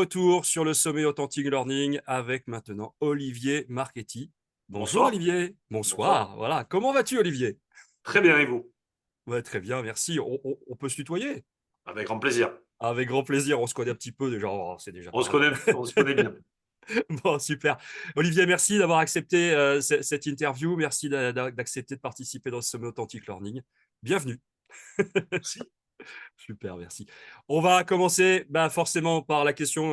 retour sur le sommet Authentic Learning avec maintenant Olivier Marchetti. Bonjour Bonsoir. Olivier. Bonsoir. Bonsoir. Voilà. Comment vas-tu Olivier? Très bien, et vous? Ouais, très bien, merci. On peut se tutoyer? Avec grand plaisir. Avec grand plaisir. On se connaît un petit peu déjà. Oh, c'est déjà On pas se mal. connaît, on se connaît bien. Bon, super. Olivier, merci d'avoir accepté cette interview. Merci d'accepter de participer dans ce sommet Authentic Learning. Bienvenue. Merci. Super, merci. On va commencer forcément par la question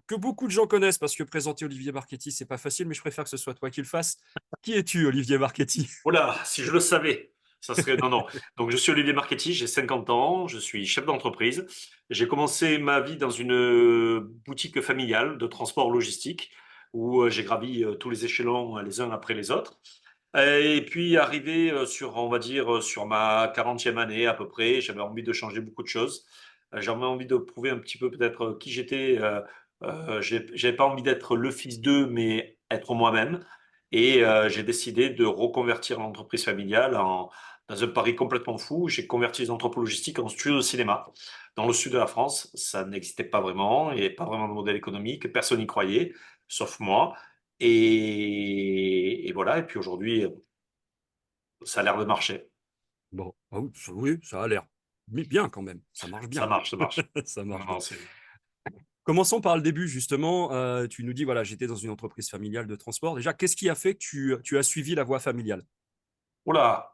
que beaucoup de gens connaissent parce que présenter Olivier Marchetti, c'est pas facile, mais je préfère que ce soit toi qui le fasses. Qui es-tu, Olivier Marchetti? Oula, si je le savais, ça serait. Non, non. Donc, je suis Olivier Marchetti, j'ai 50 ans, je suis chef d'entreprise. J'ai commencé ma vie dans une boutique familiale de transport logistique où j'ai gravi tous les échelons les uns après les autres. Et puis, arrivé sur, on va dire, sur ma 40e année à peu près, j'avais envie de changer beaucoup de choses. J'avais envie de prouver un petit peu peut-être qui j'étais. J'avais pas envie d'être le fils d'eux, mais être moi-même. Et j'ai décidé de reconvertir l'entreprise familiale dans un pari complètement fou. J'ai converti les entrepôts logistiques en studio de cinéma dans le sud de la France. Ça n'existait pas vraiment, il n'y avait pas vraiment de modèle économique, personne n'y croyait, sauf moi. Et voilà, et puis aujourd'hui, ça a l'air de marcher. Bon, ah oui, ça a l'air bien quand même. Ça marche Ça bien. marche, ça marche. Ça Non, marche bien. non, c'est... Commençons par le début, justement. Tu nous dis, voilà, j'étais dans une entreprise familiale de transport. Déjà, qu'est-ce qui a fait que tu as suivi la voie familiale? Oula,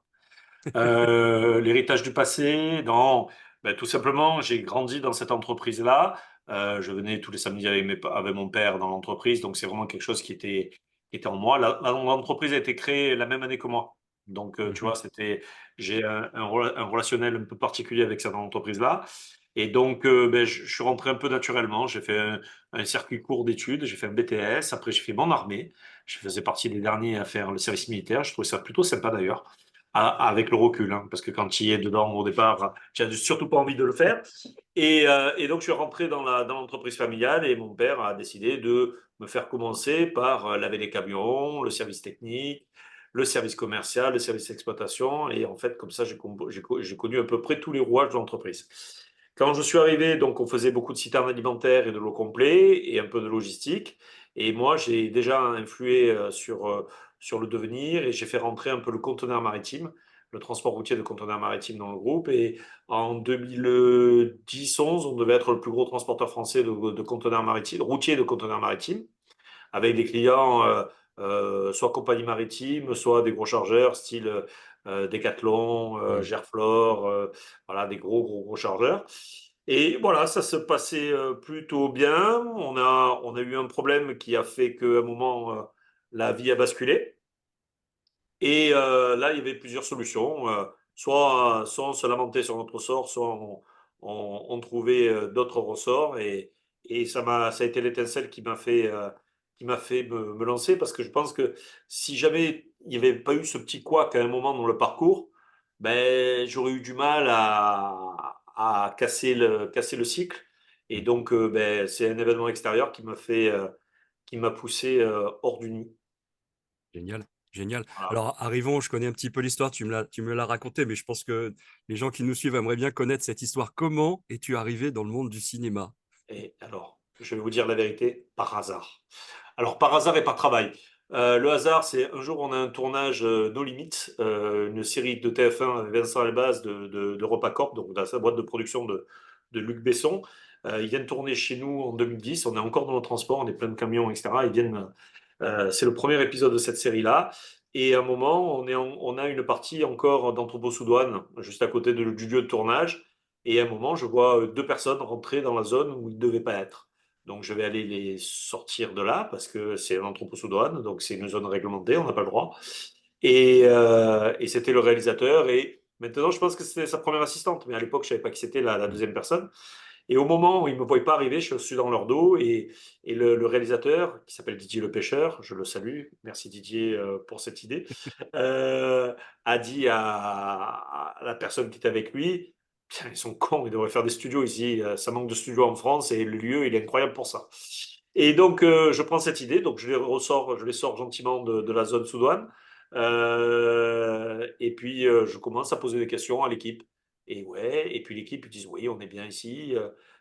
l'héritage du passé, non. Ben, tout simplement, j'ai grandi dans cette entreprise-là. Je venais tous les samedis avec, avec mon père dans l'entreprise, donc c'est vraiment quelque chose qui était en moi. L'entreprise a été créée la même année que moi. Donc, tu Mhm. vois, j'ai un relationnel un peu particulier avec cette entreprise-là. Et donc, ben, je suis rentré un peu naturellement. J'ai fait un circuit court d'études, j'ai fait un BTS, après j'ai fait mon armée. Je faisais partie des derniers à faire le service militaire. Je trouvais ça plutôt sympa d'ailleurs avec le recul, hein, parce que quand tu y es dedans au départ, tu n'as surtout pas envie de le faire. Et donc, je suis rentré dans l'entreprise familiale et mon père a décidé de me faire commencer par laver les camions, le service technique, le service commercial, le service d'exploitation. Et en fait, comme ça, j'ai connu à peu près tous les rouages de l'entreprise. Quand je suis arrivé, donc, on faisait beaucoup de citernes alimentaires et de l'eau complet et un peu de logistique. Et moi, j'ai déjà influé sur le devenir et j'ai fait rentrer un peu le conteneur maritime, le transport routier de conteneurs maritimes dans le groupe. Et en 2010-11, on devait être le plus gros transporteur français de conteneurs maritimes, routier de conteneurs maritimes, avec des clients soit compagnie maritime, soit des gros chargeurs, style Decathlon, Mm. Gerflor, voilà, des gros chargeurs. Et voilà, ça se passait plutôt bien. On a eu un problème qui a fait qu'à un moment, la vie a basculé. Et là, il y avait plusieurs solutions. Soit on se lamentait sur notre sort, soit on trouvait d'autres ressorts. Et ça a été l'étincelle qui m'a fait me lancer parce que je pense que si jamais il n'y avait pas eu ce petit couac à un moment dans le parcours, ben, j'aurais eu du mal à casser le cycle. Et Mm. donc, ben, c'est un événement extérieur qui m'a poussé hors du nid. Génial, génial. Voilà. Alors, arrivons, je connais un petit peu l'histoire, tu me l'as raconté, mais je pense que les gens qui nous suivent aimeraient bien connaître cette histoire. Comment es-tu arrivé dans le monde du cinéma? Et alors, je vais vous dire la vérité, par hasard. Alors, par hasard et par travail. Le hasard, c'est un jour, on a un tournage No Limites, une série de TF1 avec Vincent Elbaz de Repacorp, donc dans sa boîte de production de Luc Besson. Ils viennent tourner chez nous en 2010. On est encore dans le transport, on est plein de camions, etc. C'est le premier épisode de cette série-là. Et à un moment, on a une partie encore d'entrepôt-sous-douane, juste à côté du lieu de tournage. Et à un moment, je vois deux personnes rentrer dans la zone où ils ne devaient pas être. Donc, je vais aller les sortir de là parce que c'est un entrepôt sous douane, donc c'est une zone réglementée, on n'a pas le droit. Et c'était le réalisateur. Et maintenant, je pense que c'était sa première assistante, mais à l'époque, je savais pas qui c'était la Mm. deuxième personne. Et au moment où ils me voient pas arriver, je suis dans leur dos et le réalisateur, qui s'appelle Didier Le Pêcheur, je le salue, merci Didier pour cette idée, euh, a dit à la personne qui était avec lui, Putain, ils sont cons, ils devraient faire des studios ici, ça manque de studios en France et le lieu, il est incroyable pour ça. Et donc, je prends cette idée, donc je les sors gentiment de la zone sous douane, et puis je commence à poser des questions à l'équipe. Et ouais, et puis l'équipe, ils disent: «Oui, on est bien ici,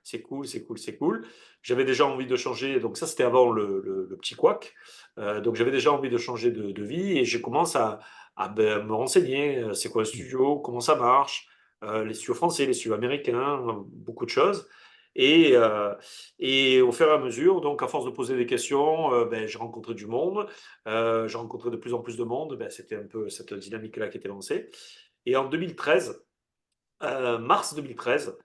c'est cool, c'est cool, c'est cool». J'avais déjà envie de changer, donc ça, c'était avant le petit couac. Donc j'avais déjà envie de changer de vie et je commence à me renseigner, c'est quoi un Mmh. studio? Comment ça marche? Les studios français, les studios américains, beaucoup de choses et au fur et à mesure, donc à force de poser des questions, j'ai rencontré du monde, j'ai rencontré de plus en plus de monde, c'était un peu cette dynamique-là qui était lancée et en 2013 mars 2013,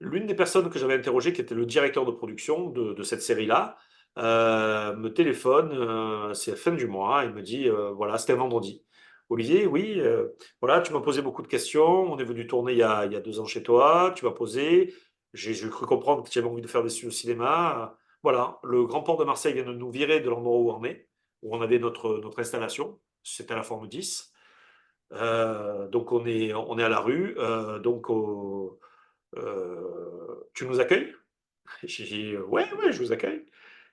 l'une des personnes que j'avais interrogées, qui était le directeur de production de cette série-là, me téléphone, c'est la fin du mois, il me dit, voilà, c'était un vendredi. Olivier, oui, voilà, tu m'as posé beaucoup de questions, on est venu tourner il y a 2 ans chez toi, tu m'as posé, j'ai cru comprendre que tu avais envie de faire des studios de cinéma. Voilà, le Grand Port de Marseille vient de nous virer de l'endroit où on est, où on avait notre installation, c'était à la forme 10. Donc on est à la rue, tu nous accueilles? J'ai dit: «Ouais, ouais, je vous accueille».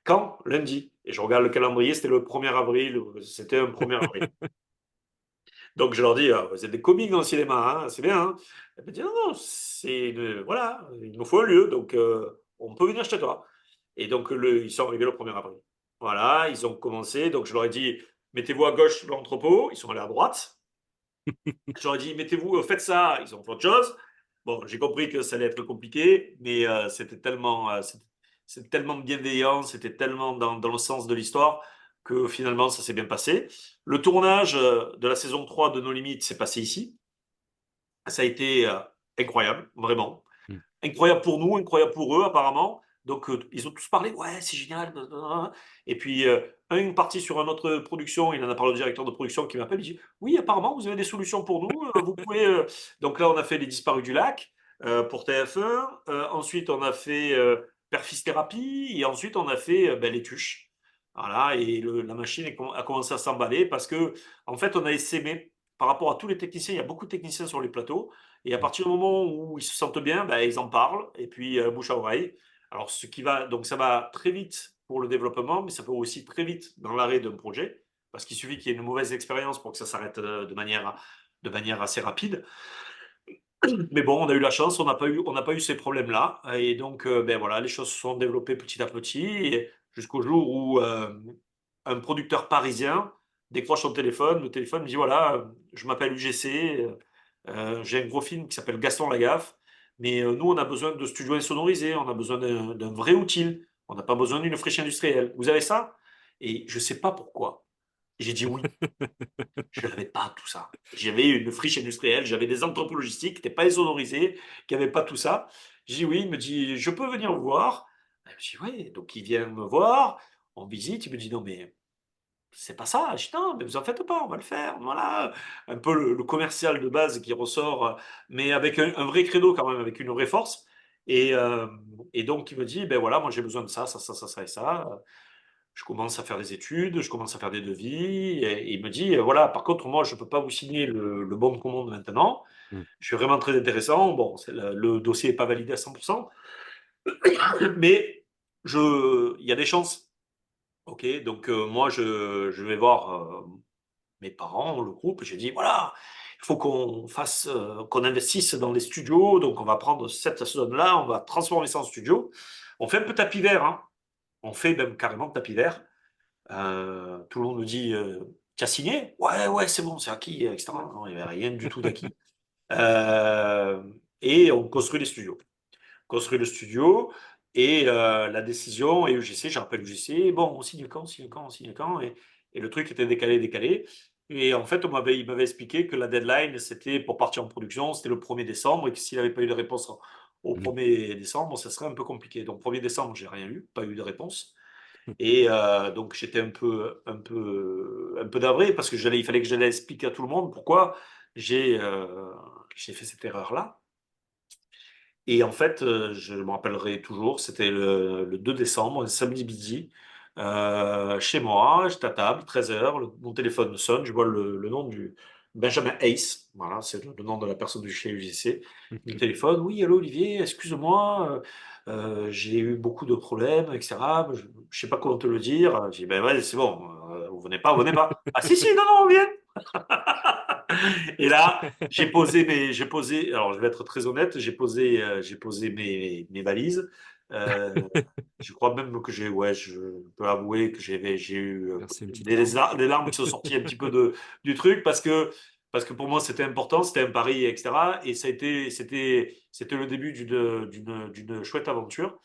«Quand?» «Lundi» et je regarde le calendrier, c'était le 1er avril, c'était un 1er avril. Donc je leur dis: «Vous êtes des comiques dans le cinéma, hein, c'est bien, hein?» Elle me dit: «Non, non, c'est une voilà, il nous faut un lieu, donc on peut venir chez toi» et donc ils sont arrivés le 1er avril. Voilà, ils ont commencé, donc je leur ai dit: «Mettez-vous à gauche de l'entrepôt», ils sont allés à droite. J'aurais dit: «Mettez-vous, faites ça», ils ont fait autre chose. Bon, j'ai compris que ça allait être compliqué, mais c'était tellement bienveillant, c'était tellement dans le sens de l'histoire que finalement ça s'est bien passé. Le tournage, de la saison 3 de No Limites s'est passé ici. Ça a été, incroyable, vraiment. Mmh. Incroyable pour nous, incroyable pour eux apparemment. Donc, ils ont tous parlé: «Ouais, c'est génial, nin nin nin nin» et puis, un parti sur une autre production, il en a parlé au directeur de production qui m'appelle, il dit: «Oui, apparemment, vous avez des solutions pour nous, vous pouvez» donc là, on a fait Les Disparus du lac, pour TF1, ensuite on a fait, Père-Fils Thérapie et ensuite on a fait, Les Tuches. Voilà et la machine a commencé à s'emballer parce que en fait, on a essaimé par rapport à tous les techniciens, il y a beaucoup de techniciens sur les plateaux et à Mmh. partir du moment où ils se sentent bien, ils en parlent et puis, bouche à oreille. Alors ce qui va donc ça va très vite pour le développement, mais ça peut aussi très vite dans l'arrêt d'un projet, parce qu'il suffit qu'il y ait une mauvaise expérience pour que ça s'arrête, de manière assez rapide. Mais bon, on a eu la chance, on n'a pas eu ces problèmes-là et donc voilà, les choses se sont développées petit à petit et jusqu'au jour où, un producteur parisien décroche son téléphone, le téléphone me dit: «Voilà, je m'appelle UGC, j'ai un gros film qui s'appelle Gaston Lagaffe, mais nous, on a besoin de studios insonorisés, on a besoin d'un vrai outil, on n'a pas besoin d'une friche industrielle. Vous avez ça?» et je sais pas pourquoi, j'ai dit: «Oui». Je n'avais pas tout ça. J'avais une friche industrielle, j'avais des entrepôts logistiques qui n'étaient pas insonorisés, qui n'avaient pas tout ça. J'ai dit: «Oui», il me dit: «Je peux venir vous voir?» Je dis: «Ouais», donc il vient me voir, on visite, il me dit: «Non mais c'est pas ça». Je dis: «Non, mais vous en faites pas, on va le faire». Voilà, un peu le commercial de base qui ressort, mais avec un vrai credo quand même, avec une vraie force et donc il me dit: «Beh, voilà, moi j'ai besoin de ça, ça, ça, ça, ça et ça». Je commence à faire des études, je commence à faire des devis et il me dit: «Voilà, par contre, moi, je ne peux pas vous signer le bon de commande maintenant. Mmh. Je suis vraiment très intéressant. Bon, le dossier n'est pas validé à 100%, mais il y a des chances». OK, donc moi, je vais voir, mes parents, le groupe, j'ai dit: «Voilà, il faut qu'on investisse dans les studios, donc on va prendre cette zone-là, on va transformer ça en studio». On fait un peu tapis vert, hein, on fait même carrément tapis vert. Tout le monde me dit: «Tu as signé?» «Ouais, ouais, c'est bon, c'est acquis», et cetera. Non, il y avait rien du tout d'acquis. Et on construit les studios. Construit le studio et la décision et UGC, je rappelle UGC: «Bon, on signe quand? On signe quand? On signe quand?» et le truc était décalé, décalé et en fait, il m'avait expliqué que la deadline, c'était pour partir en production, c'était le 1er décembre et que s'il n'avait pas eu de réponse au Mmh. 1er décembre, ça serait un peu compliqué. Donc 1er décembre, j'ai rien eu, pas eu de réponse. Et donc j'étais un peu navré parce que il fallait que j'allais expliquer à tout le monde pourquoi j'ai fait cette erreur-là. Et en fait, je me rappellerai toujours, c'était le 2 décembre, un samedi midi, chez moi, j'étais à table, 13h, mon téléphone sonne, je vois le nom du Benjamin Hayes, voilà, c'est le nom de la personne de chez UGC. Il me téléphone: «Oui, allô Olivier, excuse-moi, j'ai eu beaucoup de problèmes et cetera, je ne sais pas comment te le dire». J'ai dit: «Ben ouais, c'est bon, vous venez pas, vous venez pas». «Ah si, si, non, non, on vient!» Et là, alors je vais être très honnête, j'ai posé mes valises. Euh, je crois même que ouais, je peux avouer que j'ai eu Verser une petite larme. des larmes qui sont sorties un petit peu du truc parce que pour moi c'était important, c'était un pari, etc. Et c'était le début d'une chouette aventure.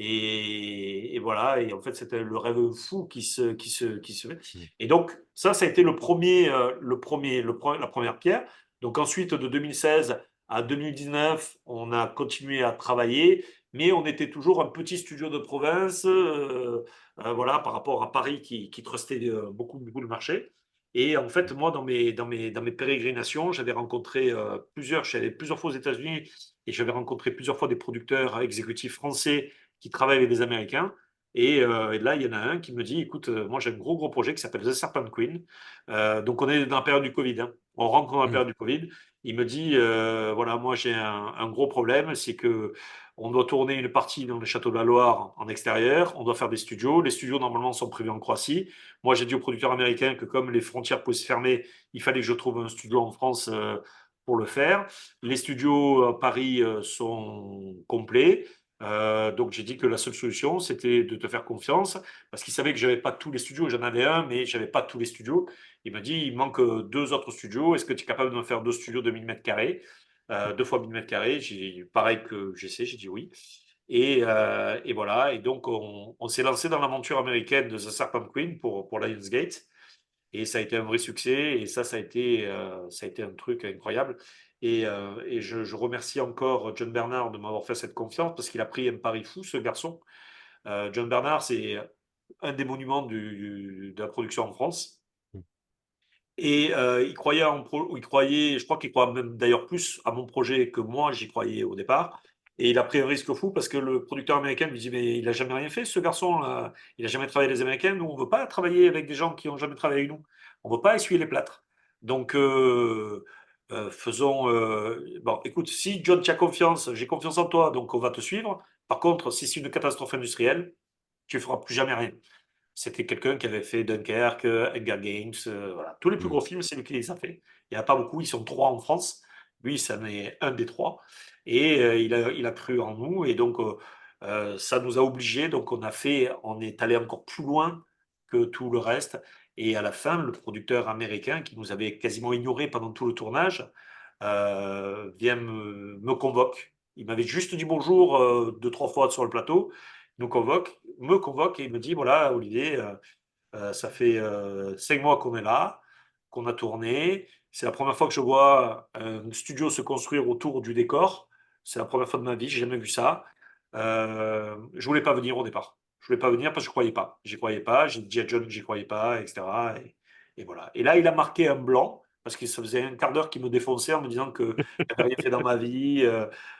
Et voilà, et en fait, c'était le rêve fou qui se fait. Mm. Et donc, ça a été la première pierre. Donc ensuite, de 2016 à 2019, on a continué à travailler, mais on était toujours un petit studio de province, voilà, par rapport à Paris qui trustait beaucoup le marché. Et en fait, moi, dans mes pérégrinations, j'allais plusieurs fois aux États-Unis et j'avais rencontré plusieurs fois des producteurs exécutifs français qui travaillent avec des Américains. Et là, il y en a un qui me dit, écoute, moi j'ai un gros projet qui s'appelle The Serpent Queen. Donc on est dans la période du Covid, hein. On rentre dans la Mm. période du Covid. Il me dit, voilà, moi j'ai un gros problème, c'est que on doit tourner une partie dans le château de la Loire en extérieur, on doit faire des studios. Les studios normalement sont prévus en Croatie. Moi j'ai dit aux producteurs américains que comme les frontières pouvaient se fermer, il fallait que je trouve un studio en France pour le faire. Les studios à Paris sont complets. Donc j'ai dit que la seule solution, c'était de te faire confiance, parce qu'il savait que j'avais pas tous les studios, j'en avais un, mais j'avais pas tous les studios. Il m'a dit, il manque deux autres studios, est-ce que tu es capable de me faire deux studios de 1000 mètres carrés, deux fois 1000 mètres carrés, pareil que j'essaie, j'ai dit oui. Et voilà, et donc on s'est lancé dans l'aventure américaine de The Serpent Queen pour Lionsgate. Et ça a été un vrai succès. Et ça a été un truc incroyable. Et je remercie encore John Bernard de m'avoir fait cette confiance parce qu'il a pris un pari fou, ce garçon. John Bernard, c'est un des monuments de la production en France. Mm. Et il croyait, je crois qu'il croit même d'ailleurs plus à mon projet que moi, j'y croyais au départ. Et il a pris un risque fou parce que le producteur américain lui dit, mais il a jamais rien fait, ce garçon-là. Il a jamais travaillé avec les Américains. Nous, on veut pas travailler avec des gens qui ont jamais travaillé avec nous. On veut pas essuyer les plâtres. Donc, bon, écoute, si John, tu as confiance, j'ai confiance en toi, donc on va te suivre. Par contre, si c'est une catastrophe industrielle, tu feras plus jamais rien. C'était quelqu'un qui avait fait Dunkerque, Hunger Games, voilà. Tous les plus Mm. gros films, c'est lui qui les a fait. Il n'y en a pas beaucoup, ils sont trois en France. Lui, ça est un des trois. Et il a cru en nous. Et donc, ça nous a obligés. Donc, on est allé encore plus loin que tout le reste. Et à la fin, le producteur américain, qui nous avait quasiment ignoré pendant tout le tournage, me convoque. Il m'avait juste dit bonjour deux, trois fois sur le plateau me convoque et il me dit, voilà, Olivier, ça fait 5 mois qu'on est là, qu'on a tourné. C'est la première fois que je vois un studio se construire autour du décor. C'est la première fois de ma vie, j'ai jamais vu ça. Je voulais pas venir au départ. Je voulais pas venir parce que je croyais pas. J'y croyais pas. J'ai dit à John que j'y croyais pas, etc. Et voilà. Et là, il a marqué un blanc parce que ça faisait un quart d'heure qu'il me défonçait en me disant que j'avais rien fait dans ma vie,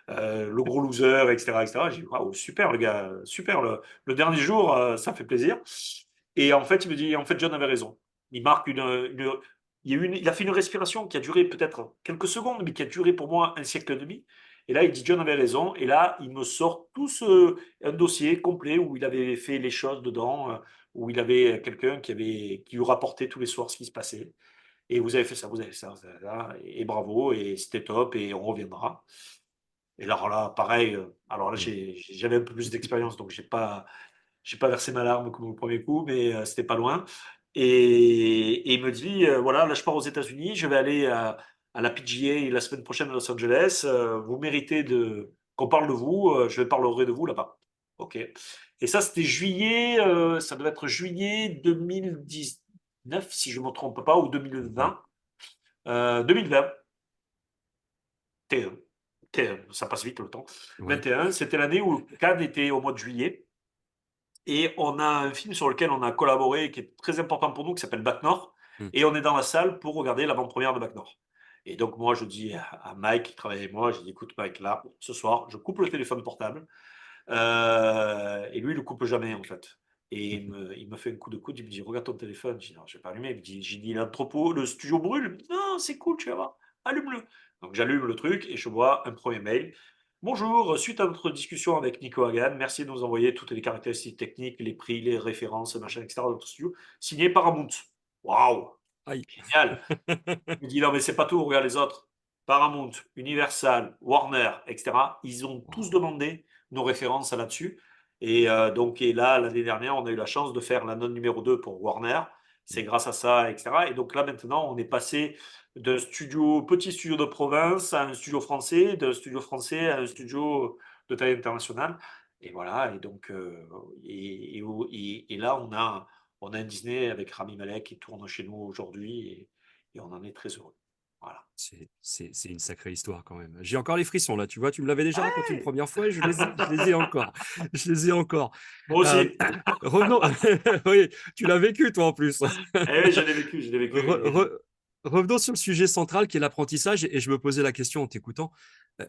le gros loser, etc., etc. J'ai dit, waouh, super le gars, super. Le dernier jour, ça fait plaisir. Et en fait, il me dit, en fait, John avait raison. Il marque il a fait une respiration qui a duré peut-être quelques secondes, mais qui a duré pour moi un siècle et demi. Et là, il dit, John avait raison. Et là, il me sort un dossier complet où il avait fait les choses dedans, où il avait quelqu'un qui lui rapportait tous les soirs ce qui se passait. Et vous avez fait ça, vous avez fait ça, vous avez fait ça, et bravo, et c'était top, et on reviendra. Et alors là, pareil, alors là, Mm. j'avais un peu plus d'expérience, donc j'ai pas versé ma larme comme au premier coup, mais c'était pas loin. Et il me dit, voilà, là je pars aux États-Unis, je vais aller à la PGA la semaine prochaine à Los Angeles. Vous méritez qu'on parle de vous, je parlerai de vous là-bas. Ok. Et ça, c'était juillet, ça devait être juillet 2019, si je ne me trompe pas, ou Mhm. 2020. 2020. Ça passe vite le temps. Oui. 21, c'était l'année où Cannes était au mois de juillet. Et on a un film sur lequel on a collaboré qui est très important pour nous, qui s'appelle Bac Nord. Mm. Et on est dans la salle pour regarder l'avant-première de Bac Nord. Et donc, moi, je dis à Mike, qui travaille avec moi, je dis, écoute, Mike, là, ce soir, je coupe le téléphone portable. Et lui, il le coupe jamais, en fait. Et il me fait un coup de coude, il me dit, regarde ton téléphone. Je dis, non, je vais pas allumer. Il me dit, j'ai dit, l'entrepôt, le studio brûle. Il me dit, non, c'est cool, tu vas voir. Allume-le. Donc, j'allume le truc et je vois un premier mail. Bonjour, suite à notre discussion avec Nico Hagan, merci de nous envoyer toutes les caractéristiques techniques, les prix, les références, machin, etc. de notre studio, signé Paramount. Waouh! Aïe. Génial. Il me dit, non, mais c'est pas tout, regarde les autres. Paramount, Universal, Warner, etc. Ils ont tous Waouh. demandé nos références là-dessus. Et là, l'année dernière, on a eu la chance de faire la note numéro 2 pour Warner. C'est grâce à ça, etc. Et donc là, maintenant, on est passé d'un studio, petit studio de province à un studio français, d'un studio français à un studio de taille internationale. Et voilà. Et donc, et là, on a un Disney avec Rami Malek qui tourne chez nous aujourd'hui. Et on en est très heureux. Voilà. C'est une sacrée histoire quand même. J'ai encore les frissons là, tu vois, tu me l'avais déjà raconté une Ouais. première fois et je les ai encore. Je les ai encore. Moi Euh, aussi. revenons, oui, tu l'as vécu toi en plus. Eh oui, je l'ai vécu, je l'ai vécu. Re- re- revenons sur le sujet central qui est l'apprentissage et je me posais la question en t'écoutant. Euh,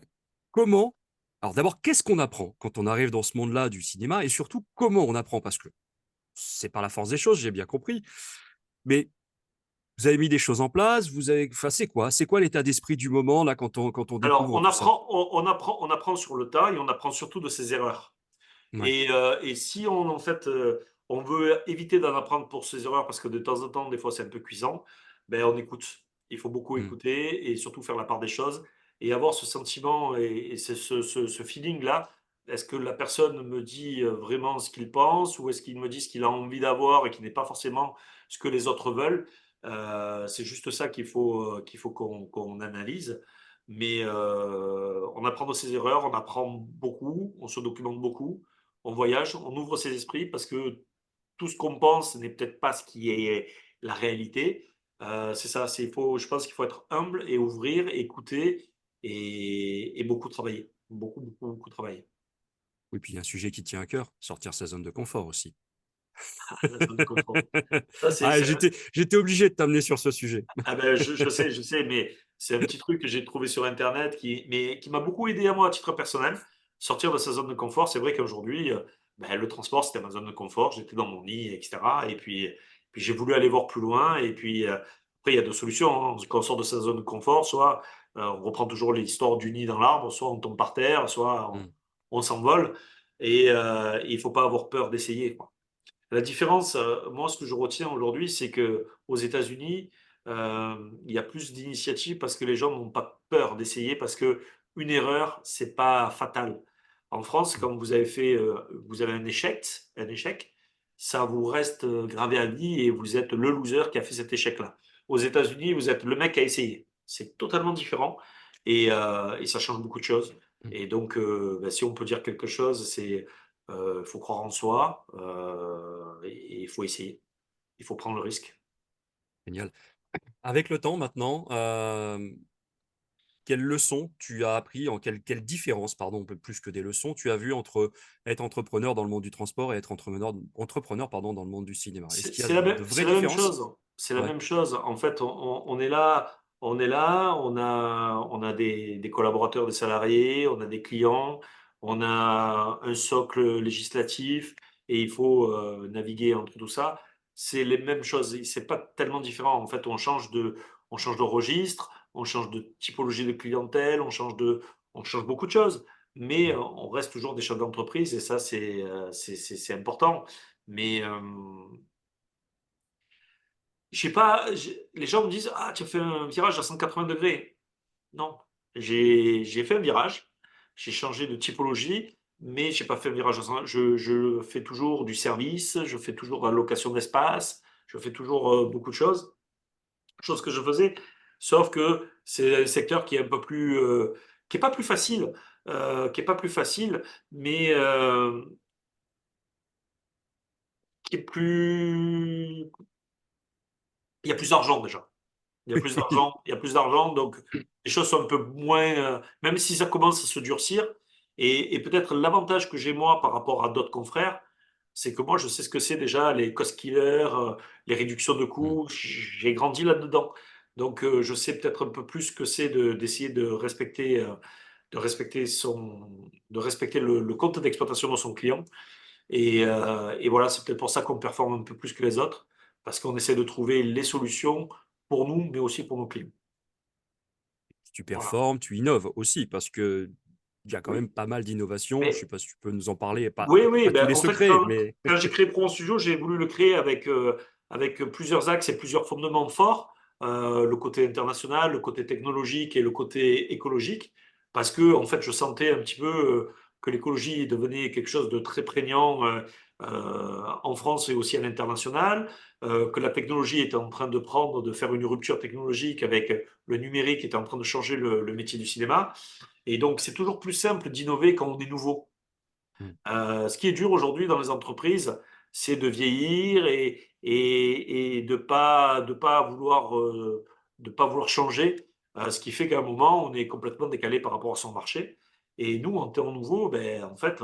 Comment, alors d'abord, qu'est-ce qu'on apprend quand on arrive dans ce monde-là du cinéma et surtout comment on apprend? Parce que c'est par la force des choses, j'ai bien compris, mais vous avez mis des choses en place, vous avez, enfin, c'est quoi? C'est quoi l'état d'esprit du moment là quand on Alors, découvre tout ça? on apprend sur le tas et on apprend surtout de ses erreurs. Ouais. Et si en fait, on veut éviter d'en apprendre pour ses erreurs, parce que de temps en temps, des fois, c'est un peu cuisant, ben, on écoute. Il faut beaucoup Mm, écouter et surtout faire la part des choses et avoir ce sentiment et ce feeling-là. Est-ce que la personne me dit vraiment ce qu'il pense ou est-ce qu'il me dit ce qu'il a envie d'avoir et qui n'est pas forcément ce que les autres veulent? C'est juste ça qu'il faut qu'on analyse. Mais on apprend de ses erreurs, on apprend beaucoup, on se documente beaucoup, on voyage, on ouvre ses esprits parce que tout ce qu'on pense n'est peut-être pas ce qui est la réalité. C'est ça, je pense qu'il faut être humble et ouvrir, écouter et beaucoup travailler. Beaucoup, beaucoup, beaucoup travailler. oui, puis il y a un sujet qui tient à cœur, sortir sa zone de confort aussi. Ah, la zone de confort. Ça, Ah, j'étais obligé de t'amener sur ce sujet. ah ben, je sais, mais c'est un petit truc que j'ai trouvé sur internet qui m'a beaucoup aidé à moi à titre personnel. Sortir de sa zone de confort, c'est vrai qu'aujourd'hui, ben, le transport, c'était ma zone de confort. J'étais dans mon lit, etc. Et puis j'ai voulu aller voir plus loin. Et puis après, il y a deux solutions, hein. Quand on sort de sa zone de confort, soit on reprend toujours l'histoire du nid dans l'arbre, soit on tombe par terre, soit Mm. on s'envole. Il faut pas avoir peur d'essayer, quoi. La différence, moi, ce que je retiens aujourd'hui, c'est que aux États-Unis, il y a plus d'initiatives parce que les gens n'ont pas peur d'essayer parce que une erreur, c'est pas fatal. En France, Mm. quand vous avez un échec, ça vous reste gravé à vie et vous êtes le loser qui a fait cet échec-là. Aux États-Unis, vous êtes le mec qui a essayé. C'est totalement différent et ça change beaucoup de choses. Mm. Et donc, bah, si on peut dire quelque chose, c'est faut croire en soi, et il faut essayer. Il faut prendre le risque. Génial. Avec le temps maintenant, quelles leçons tu as appris, quelle différence, pardon, un peu plus que des leçons, tu as vu entre être entrepreneur dans le monde du transport et être entrepreneur, pardon, dans le monde du cinéma? Est-ce qu'il y a de C'est vraies la même différences? chose. C'est la Ouais. même chose. En fait, on a des collaborateurs, des salariés, on a des clients, on a un socle législatif et il faut naviguer entre tout ça. C'est les mêmes choses. C'est pas tellement différent. En fait, on change de registre, on change de typologie de clientèle, on change beaucoup de choses. Mais Mm. on reste toujours des chefs d'entreprise et ça, c'est important. Mais je sais pas, les gens me disent: «Ah, tu as fait un virage à 180 degrés». Non, j'ai fait un virage, j'ai changé de typologie, mais j'ai pas fait un virage à 100. Je fais toujours du service, je fais toujours de la location d'espace, je fais toujours, beaucoup de choses que je faisais. Sauf que c'est un secteur qui est un peu plus, qui est pas plus facile, qui est pas plus facile, mais, qui est plus il y a plus d'argent déjà. Il y a plus d'argent, donc les choses sont un peu moins, même si ça commence à se durcir et peut-être l'avantage que j'ai moi par rapport à d'autres confrères, c'est que moi je sais ce que c'est déjà les cost killers, les réductions de Mm. coûts, j'ai grandi là-dedans. Donc je sais peut-être un peu plus ce que c'est d'essayer de respecter le compte d'exploitation de son client et voilà, c'est peut-être pour ça qu'on performe un peu plus que les autres, parce qu'on essaie de trouver les solutions pour nous, mais aussi pour nos clients. Tu Voilà. performes, tu innoves aussi, parce que il y a quand Oui, même pas mal d'innovations. Je ne sais mais pas si tu peux nous en parler, oui, oui, pas tous ben, les en fait, secrets, mais quand j'ai créé Pro Studio, j'ai voulu le créer avec, avec plusieurs axes et plusieurs fondements forts, le côté international, le côté technologique et le côté écologique, parce que en fait, je sentais un petit peu que l'écologie devenait quelque chose de très prégnant en France et aussi à l'international, que la technologie était en train de faire une rupture technologique avec le numérique, qui était en train de changer le métier du cinéma. Et donc, c'est toujours plus simple d'innover quand on est nouveau. Mm. Ce qui est dur aujourd'hui dans les entreprises, c'est de vieillir et de pas vouloir changer, ce qui fait qu'à un moment, on est complètement décalé par rapport à son marché. Et nous, en temps nouveau, ben, en fait,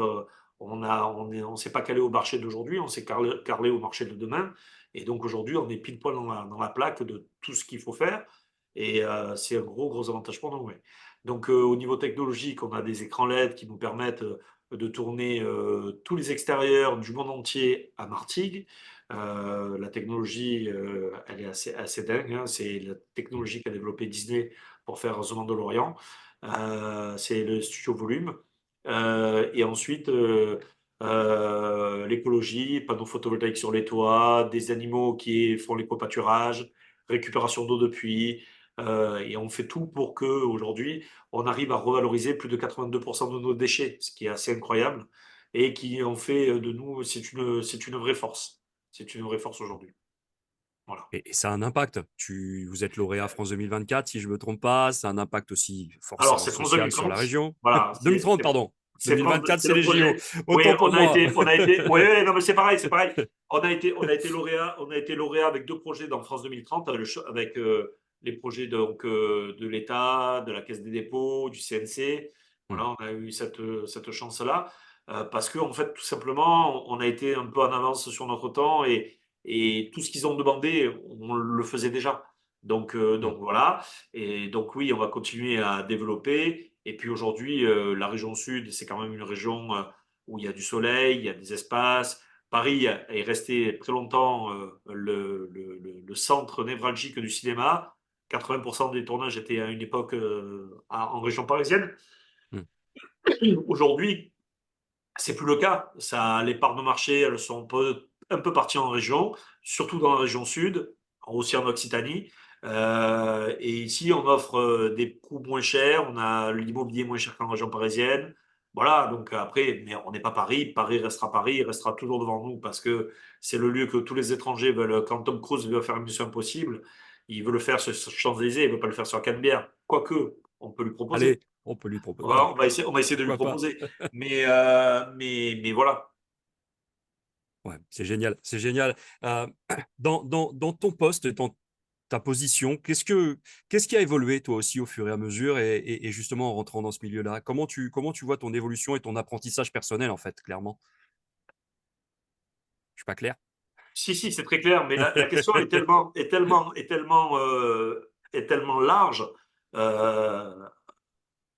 on s'est pas calé au marché d'aujourd'hui, on s'est calé au marché de demain. Et donc aujourd'hui, on est pile poil dans la plaque de tout ce qu'il faut faire. Et c'est un gros avantage pour nous. Ouais. Donc au niveau technologique, on a des écrans LED qui nous permettent de tourner tous les extérieurs du monde entier à Martigues. La technologie, elle est assez dingue, hein. C'est la Mm. technologie qu'a développé Disney pour faire The Mandalorian. C'est le studio Volume. Et ensuite, l'écologie, panneaux photovoltaïques sur les toits, des animaux qui font l'éco-pâturage, récupération d'eau de pluie. Et on fait tout pour que aujourd'hui on arrive à revaloriser plus de 82% de nos déchets, ce qui est assez incroyable et qui en fait de nous, c'est une vraie force. C'est une vraie force aujourd'hui. Voilà. Et ça a un impact. Vous êtes lauréat France 2024, si je ne me trompe pas. Ça a un impact aussi Alors, forcément c'est France social sur 2030. la région. Voilà, 2030, pardon. c'est France, 2024, c'est c'est le les JO. projet. Oui, Autant pour moi. ouais, non, mais c'est pareil, c'est pareil. On a été lauréat avec deux projets dans France 2030, avec les projets de l'État, de la Caisse des dépôts, du CNC. Mm. Voilà, on a eu cette chance-là, parce que, en fait, tout simplement, on a été un peu en avance sur notre temps et tout ce qu'ils ont demandé, on le faisait déjà. Mm. Donc voilà. Et donc oui, on va continuer à développer. Et puis aujourd'hui, la région sud, c'est quand même une région où il y a du soleil, il y a des espaces. Paris est resté très longtemps le centre névralgique du cinéma. 80% des tournages étaient à une époque en région parisienne. Mm. Aujourd'hui, c'est plus le cas. Ça, les parts de marché, elles sont un peu parties en région, surtout dans la région sud, aussi en Occitanie. Et ici, on offre des coûts moins chers, on a l'immobilier moins cher qu'en région parisienne. Voilà, donc après, mais on n'est pas Paris. Paris, il restera toujours devant nous parce que c'est le lieu que tous les étrangers veulent. Quand Tom Cruise veut faire une mission impossible, il veut le faire sur Champs-Élysées, il veut pas le faire sur Canebière. Quoique, on peut lui proposer. Allez, on peut lui proposer. Voilà, Allez, on va essayer de lui pourquoi pas. proposer. Mais voilà. Ouais, c'est génial. C'est génial. Euh, dans ton poste, dans ta position, qu'est-ce qui a évolué toi aussi au fur et à mesure et justement en rentrant dans ce milieu-là? Comment tu vois ton évolution et ton apprentissage personnel en fait, clairement? Je suis pas clair? Si, c'est très clair, mais la question est tellement large. Euh,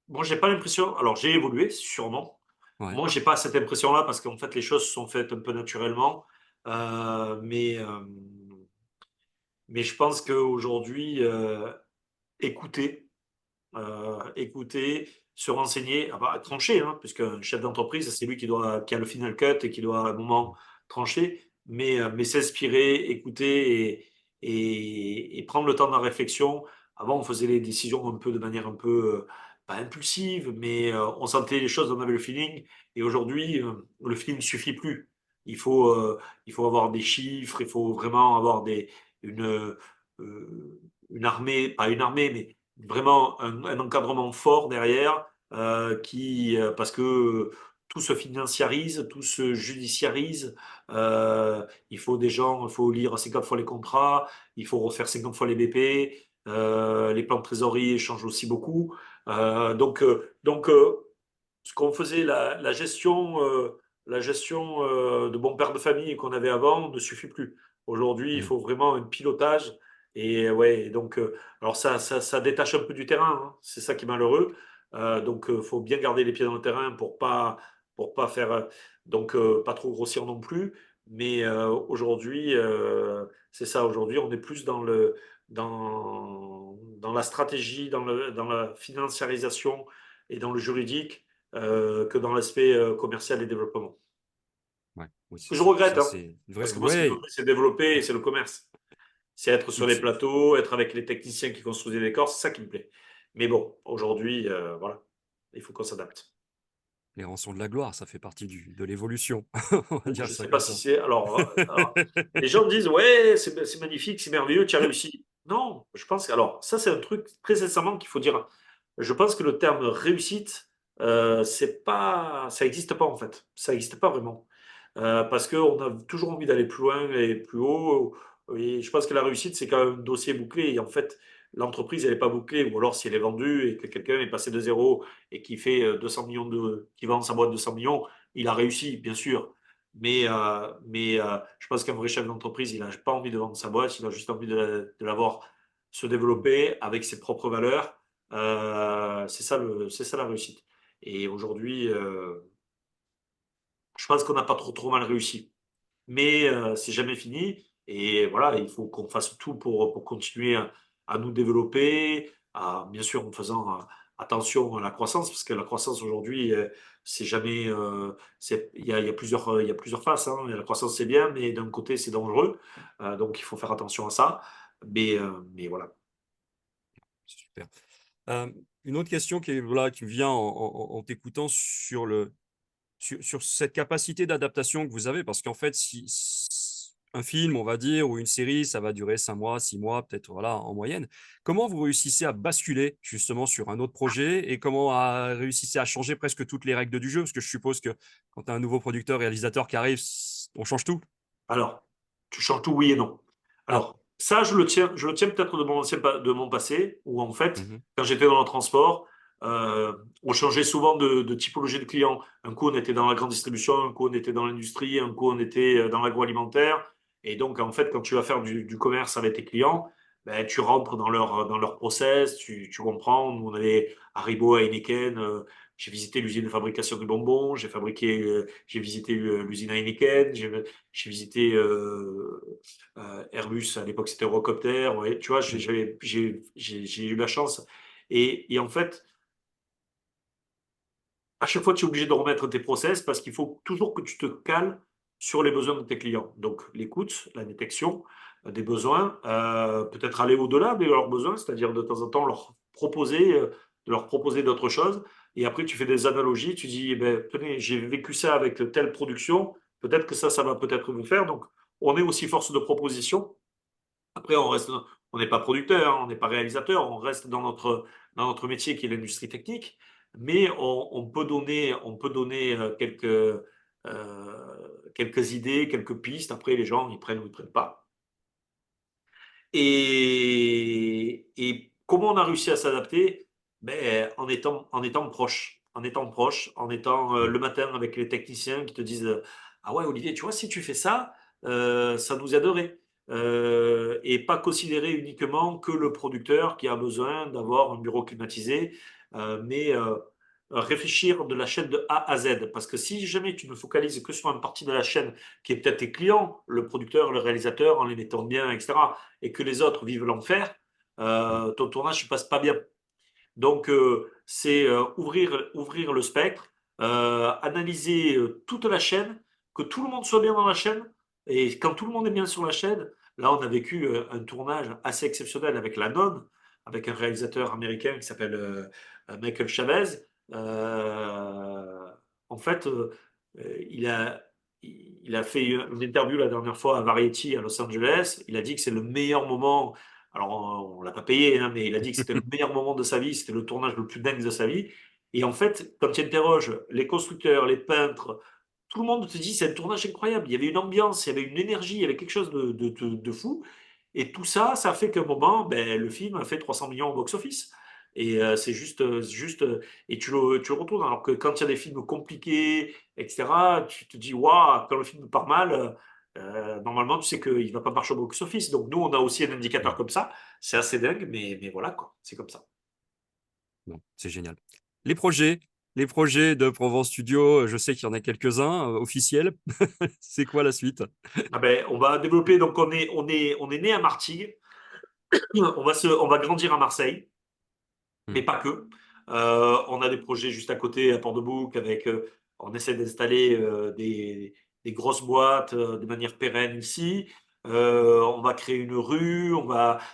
Moi, j'ai pas l'impression. Alors, j'ai évolué, sûrement. Ouais. Moi, j'ai pas cette impression-là parce qu'en fait, les choses sont faites un peu naturellement. Euh, mais, euh, mais je pense qu'aujourd'hui, écouter, se renseigner, ah bah, trancher, hein, puisque un chef d'entreprise, c'est lui qui a le final cut et qui doit à un moment trancher, mais s'inspirer, écouter et prendre le temps de la réflexion. Avant, on faisait les décisions un peu de manière un peu, pas impulsive, mais on sentait les choses, on avait le feeling. Et aujourd'hui, le feeling ne suffit plus. Il faut, euh, il faut avoir des chiffres, il faut vraiment avoir une armée, pas une armée, mais vraiment un encadrement fort derrière parce que tout se financiarise, tout se judiciarise. Il faut des gens, il faut lire 50 fois les contrats, il faut refaire 50 fois les BP. Les plans de trésorerie changent aussi beaucoup. Ce qu'on faisait, la gestion de bon père de famille qu'on avait avant ne suffit plus. Aujourd'hui, il Mm. faut vraiment un pilotage. Et ouais, alors ça détache un peu du terrain, hein. C'est ça qui est malheureux. Faut bien garder les pieds dans le terrain pour pas faire, pas trop grossir non plus. Mais aujourd'hui, c'est ça. Aujourd'hui, on est plus dans la stratégie, dans la financiarisation et dans le juridique que dans l'aspect commercial et développement. Ouais. Oui, c'est Je ça. regrette, Ça, hein, c'est une parce vraie. que moi, ce qui me Ouais. plaît, c'est développer et c'est le commerce. C'est être sur les Oups. plateaux, être avec les techniciens qui construisent des décors, c'est ça qui me plaît. Mais bon, aujourd'hui, voilà, il faut qu'on s'adapte. Les rançons de la gloire, ça fait partie de l'évolution. On va Bon, dire je ça sais pas comme si ça. c'est. Alors, les gens me disent, ouais, c'est magnifique, c'est merveilleux, tu as réussi. Non, je pense que. Alors, ça, c'est un truc très sincèrement qu'il faut dire. Je pense que le terme réussite, c'est pas, ça n'existe pas en fait. Ça n'existe pas vraiment. Parce qu'on a toujours envie d'aller plus loin et plus haut. Et je pense que la réussite, c'est quand même un dossier bouclé. Et en fait, l'entreprise, elle n'est pas bouclée. Ou alors, si elle est vendue et que quelqu'un est passé de zéro et qui fait 200 millions qui vend sa boîte de 100 millions, il a réussi, bien sûr. Mais je pense qu'un vrai chef d'entreprise, il n'a pas envie de vendre sa boîte, il a juste envie de la voir se Mm. développer avec ses propres valeurs. C'est ça la réussite. Et aujourd'hui, je pense qu'on n'a pas trop mal réussi. Mais c'est jamais fini. Et voilà, il faut qu'on fasse tout pour continuer à nous développer, bien sûr en faisant attention à la croissance, parce que la croissance aujourd'hui, c'est jamais, il y a plusieurs faces, hein. La croissance, c'est bien, mais d'un côté, c'est dangereux. Donc, il faut faire attention à ça. Mais voilà. C'est super. Euh, une autre question qui, voilà, qui me vient en t'écoutant sur cette capacité d'adaptation que vous avez, parce qu'en fait, si un film, on va dire, ou une série, ça va durer 5 mois, 6 mois, peut-être, voilà, en moyenne. Comment vous réussissez à basculer justement sur un autre projet et comment réussissez à changer presque toutes les règles du jeu? Parce que je suppose que quand tu as un nouveau producteur, réalisateur qui arrive, on change tout. Alors, tu changes tout oui et non. Ah, Alors, ça, je le tiens peut-être de mon passé, où en fait, mhm, quand j'étais dans le transport, on changeait souvent de typologie de clients. Un coup, on était dans la grande distribution, un coup, on était dans l'industrie, un coup, on était dans l'agroalimentaire. Et donc, en fait, quand tu vas faire du commerce avec tes clients, ben, tu rentres dans leur process, tu comprends. Nous, on avait Haribo, Heineken. J'ai visité l'usine de fabrication du bonbon, j'ai visité l'usine Heineken, j'ai visité Airbus, à l'époque c'était Eurocopter. Ouais, tu vois, mm, j'ai eu la chance. Et en fait, à chaque fois, tu es obligé de remettre tes process parce qu'il faut toujours que tu te cales sur les besoins de tes clients. Donc, l'écoute, la détection des besoins, peut-être aller au-delà de leurs besoins, c'est-à-dire de temps en temps de leur proposer d'autres choses. Et après, tu fais des analogies, tu dis, eh ben, tenez, j'ai vécu ça avec telle production, peut-être que ça va peut-être vous faire. Donc, on est aussi force de proposition. Après, on n'est pas producteur, hein, on n'est pas réalisateur, on reste dans notre métier qui est l'industrie technique, mais on peut donner quelques idées, quelques pistes. Après, les gens, ils prennent ou ils prennent pas. Et comment on a réussi à s'adapter? Ben, en étant proche, en étant mm, le matin avec les techniciens qui te disent ah ouais, Olivier, tu vois, si tu fais ça, ça nous aiderait. Et pas considérer uniquement que le producteur qui a besoin d'avoir un bureau climatisé, mais réfléchir de la chaîne de A à Z. Parce que si jamais tu ne focalises que sur une partie de la chaîne qui est peut-être tes clients, le producteur, le réalisateur, en les mettant bien, etc., et que les autres vivent l'enfer, mm. ton tournage ne passe pas bien. Donc, c'est ouvrir le spectre, analyser toute la chaîne, que tout le monde soit bien dans la chaîne. Et quand tout le monde est bien sur la chaîne, là, on a vécu un tournage assez exceptionnel avec La Nonne, avec un réalisateur américain qui s'appelle Michael Chavez. Euh, En fait, il a, il a fait une interview la dernière fois à Variety à Los Angeles. Il a dit que c'est le meilleur moment. Alors, on l'a pas payé, hein, mais il a dit que c'était le meilleur moment de sa vie, c'était le tournage le plus dingue de sa vie. Et en fait, quand tu interroges les constructeurs, les peintres, tout le monde te dit c'est un tournage incroyable. Il y avait une ambiance, il y avait une énergie, il y avait quelque chose de fou. Et tout ça, ça fait qu'à un moment, ben, le film a fait 300 millions au box-office. Et c'est et tu le retournes. Alors que quand il y a des films compliqués, etc., tu te dis, waouh, quand le film part mal, normalement, tu sais qu'il ne va pas marcher au box-office. Donc, nous, on a aussi un indicateur Mm. comme ça. C'est assez dingue, mais voilà, quoi. C'est comme ça. Non, c'est génial. Les projets, les projets de Provence Studio, je sais qu'il y en a quelques-uns officiels. C'est quoi la suite? Ah ben, on va développer. Donc, on est né à Martigues. On va grandir à Marseille, Hmm. mais pas que. On a des projets juste à côté, à Port-de-Bouc, on essaie d'installer des grosses boîtes de manière pérenne ici. On va créer une rue.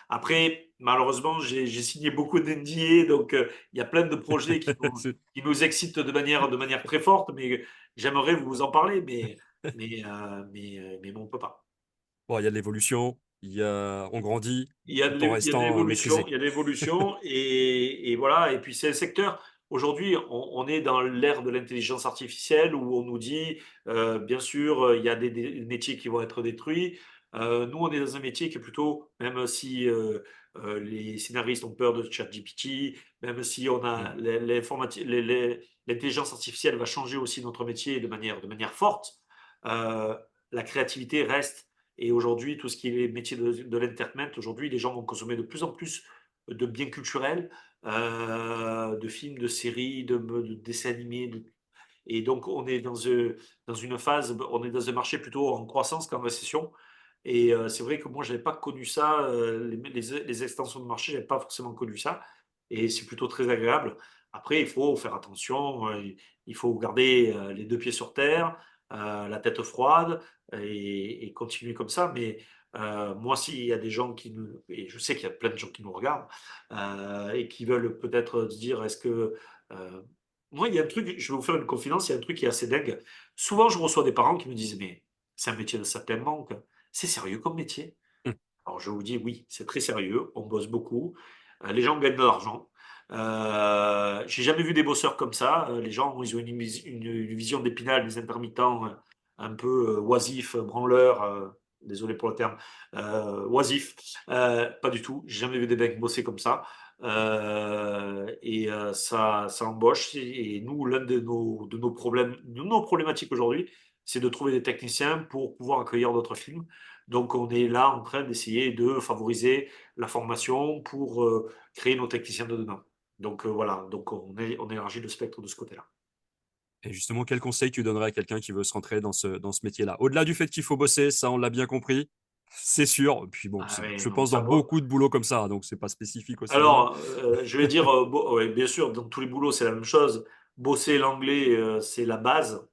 Après, malheureusement, j'ai signé beaucoup d'NDA, donc il y a plein de projets C'est- qui nous excitent de manière très forte, mais j'aimerais vous en parler, mais bon, on peut pas. Bon, il y a de l'évolution, on grandit, tout en Il y a de restant l'évolution, maîtrisé. il y a de l'évolution et voilà. Et puis c'est un secteur. Aujourd'hui, on est dans l'ère de l'intelligence artificielle où on nous dit, bien sûr, il y a des métiers qui vont être détruits. Nous, on est dans un métier qui est plutôt, même si les scénaristes ont peur de ChatGPT, même si on a Mm. l'intelligence artificielle va changer aussi notre métier de manière forte, la créativité reste. Et aujourd'hui, tout ce qui est métier de l'entertainment, aujourd'hui, les gens vont consommer de plus en plus de biens culturels, de films, de séries, de dessins animés. Et donc, on est dans une phase, on est dans un marché plutôt en croissance qu'en récession. Et c'est vrai que moi, je n'avais pas connu ça, les extensions de marché, je n'avais pas forcément connu ça. Et c'est plutôt très agréable. Après, il faut faire attention, il faut garder les deux pieds sur terre, la tête froide et continuer comme ça. Mais moi, s'il y a des gens et je sais qu'il y a plein de gens qui nous regardent et qui veulent peut-être se dire, est-ce que euh, moi, il y a un truc, je vais vous faire une confidence, il y a un truc qui est assez dingue. Souvent, je reçois des parents qui me disent, mais c'est un métier de certain manque. C'est sérieux comme métier? Mm. Alors, je vous dis, oui, c'est très sérieux. On bosse beaucoup. Les gens gagnent de l'argent. J'ai jamais vu des bosseurs comme ça. Les gens, ils ont une vision d'épinal, des intermittents un peu oisifs, branleurs. Désolé pour le terme, oisifs. Pas du tout. J'ai jamais vu des mecs bosser comme ça. Ça embauche. Et nous, l'un de nos problèmes, de nos problématiques aujourd'hui, c'est de trouver des techniciens pour pouvoir accueillir d'autres films. Donc, on est là en train d'essayer de favoriser la formation pour créer nos techniciens de demain. Donc, voilà, donc on élargit le spectre de ce côté-là. Et justement, quel conseil tu donnerais à quelqu'un qui veut se rentrer dans ce métier-là? Au-delà du fait qu'il faut bosser, ça, on l'a bien compris, c'est sûr. Puis bon, Ah ouais, je non, pense dans beaucoup de boulots comme ça, donc c'est pas spécifique au cinéma. alors, je vais dire, ouais, bien sûr, dans tous les boulots, c'est la même chose. Bosser l'anglais, c'est la base.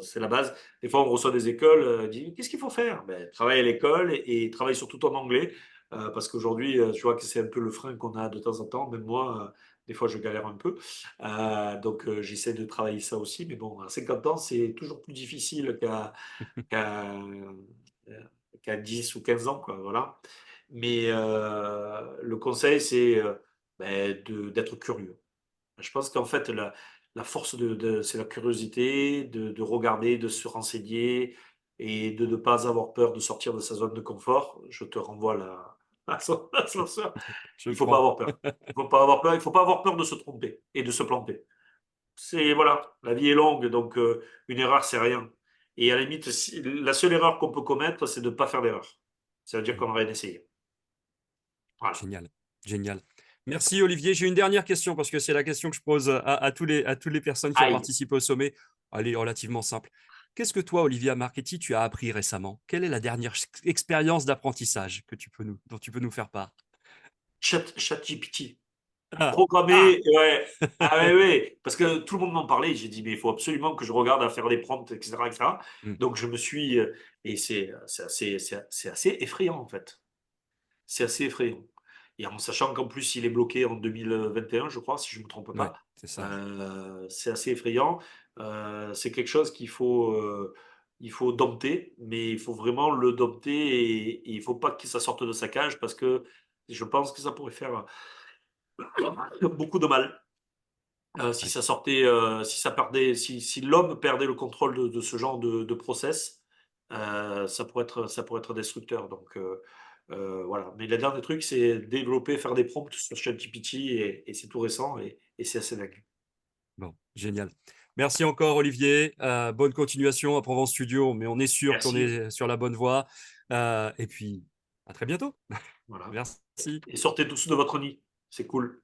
C'est la base. Des fois, on reçoit des écoles, dit, qu'est-ce qu'il faut faire? Ben, travaille à l'école et travaille surtout en anglais. Parce qu'aujourd'hui, je vois que c'est un peu le frein qu'on a de temps en temps. Même moi, des fois, je galère un peu. Donc, j'essaie de travailler ça aussi. Mais bon, à 50 ans, c'est toujours plus difficile qu'à, qu'à 10 ou 15 ans, quoi. Voilà. Mais le conseil, c'est d'être curieux. Je pense qu'en fait, la force c'est la curiosité, de regarder, de se renseigner et de ne pas avoir peur de sortir de sa zone de confort. Je te renvoie à l'ascenseur. Je Il faut pas prends. avoir peur. Il faut pas avoir peur. Il faut pas avoir peur de se tromper et de se planter. C'est voilà, la vie est longue, donc une erreur, c'est rien. Et à la limite, la seule erreur qu'on peut commettre, c'est de ne pas faire d'erreur. Ça veut dire qu'on n'a rien essayé. Voilà. Génial, génial. Merci Olivier. J'ai une dernière question parce que c'est la question que je pose à toutes les personnes qui ont Aïe. participé au sommet. Elle est relativement simple. Qu'est-ce que toi, Olivier Marchetti, tu as appris récemment? Quelle est la dernière expérience d'apprentissage dont tu peux nous faire part? ChatGPT. Ah, ah, Programmer, ouais. Ah ouais, ouais. Parce que tout le monde m'en parlait. J'ai dit, mais il faut absolument que je regarde à faire des prompts, etc., etc. hmm, Donc je me suis. Et c'est assez effrayant, en fait. C'est assez effrayant. Et en sachant qu'en plus, il est bloqué en 2021, je crois, si je ne me trompe ouais, pas. c'est ça. Ouais. C'est assez effrayant. C'est quelque chose il faut dompter, mais il faut vraiment le dompter et il ne faut pas que ça sorte de sa cage parce que je pense que ça pourrait faire beaucoup de mal. Si Ouais. ça sortait, si ça perdait, si l'homme perdait le contrôle de ce genre de process, ça pourrait être destructeur. Donc voilà. Mais le dernier truc, c'est développer, faire des prompts sur ChatGPT et c'est tout récent et c'est assez dingue. Bon, génial. Merci encore, Olivier. Bonne continuation à Provence Studio, mais on est sûr qu'on Merci. est sur la bonne voie. Et puis, à très bientôt. Voilà. Merci. Et sortez tous de votre nid. C'est cool.